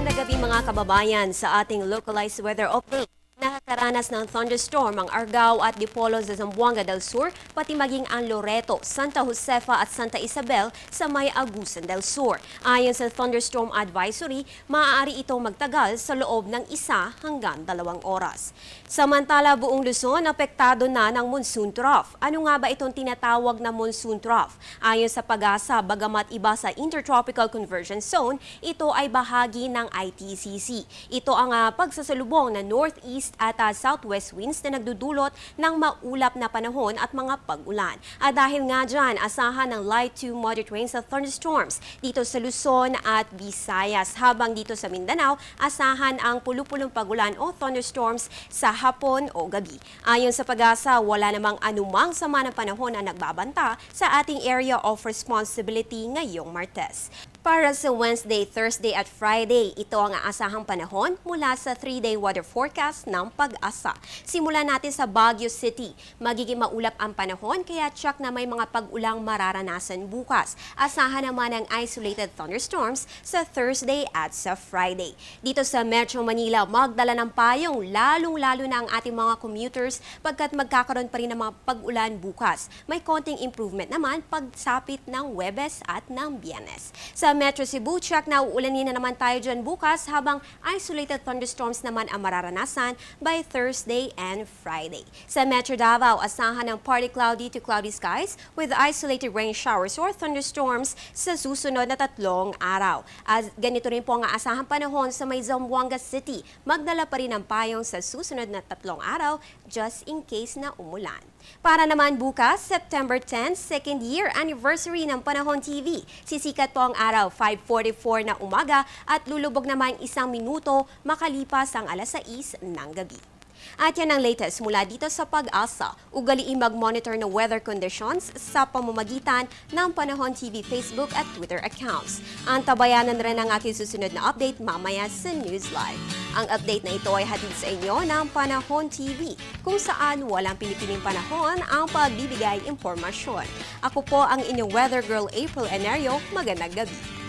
Magandang gabi mga kababayan sa ating localized weather update. Nakakaranas ng thunderstorm ang Argao at Dipolo sa Zamboanga del Sur, pati maging ang Loreto, Santa Josefa at Santa Isabel sa may Agusan del Sur. Ayon sa thunderstorm advisory, maaari itong magtagal sa loob ng 1 hanggang 2 oras. Samantala, buong Luzon apektado na ng monsoon trough. Ano nga ba itong tinatawag na monsoon trough? Ayon sa Pag-asa, bagamat iba sa Intertropical Convergence Zone, ito ay bahagi ng ITCC. Ito ang pagsasalubong na northeast at southwest winds na nagdudulot ng maulap na panahon at mga pag-ulan. At dahil nga dyan, asahan ng light to moderate rains at thunderstorms dito sa Luzon at Visayas. Habang dito sa Mindanao, asahan ang pulupulong pag-ulan o thunderstorms sa hapon o gabi. Ayon sa Pag-asa, wala namang anumang sama ng panahon na nagbabanta sa ating area of responsibility ngayong Martes. Para sa Wednesday, Thursday at Friday, ito ang aasahang panahon mula sa 3-day weather forecast ng Pag-asa. Simulan natin sa Baguio City. Magiging maulap ang panahon kaya tsak na may mga pag-ulang mararanasan bukas. Asahan naman ang isolated thunderstorms sa Thursday at sa Friday. Dito sa Metro Manila, magdala ng payong lalong-lalo na ang ating mga commuters pagkat magkakaroon pa rin ng mga pag-ulan bukas. May konting improvement naman pagsapit ng Huwebes at ng Biyernes. Sa Metro Cebu, tsak na uulanin na naman tayo dyan bukas habang isolated thunderstorms naman ang mararanasan by Thursday and Friday. Sa Metro Davao, asahan ng partly cloudy to cloudy skies with isolated rain showers or thunderstorms sa susunod na 3 araw. As ganito rin po ang aasahang panahon sa may Zamboanga City. Magdala pa rin ang payong sa susunod na 3 araw just in case na umulan. Para naman bukas, September 10, second year anniversary ng Panahon TV. Sisikat po ang araw 5:44 na umaga at lulubog naman 1 minuto makalipas ang 6 ng gabi. At yan ang latest mula dito sa Pag-asa. Ugaliin mag-monitor ng weather conditions sa pamamagitan ng Panahon TV Facebook at Twitter accounts. Antabayanan rin ang aking susunod na update mamaya sa News Live. Ang update na ito ay hatid sa inyo ng Panahon TV, kung saan walang pinipiling panahon ang pagbibigay impormasyon. Ako po ang inyong weather girl April Enerio. Magandang gabi.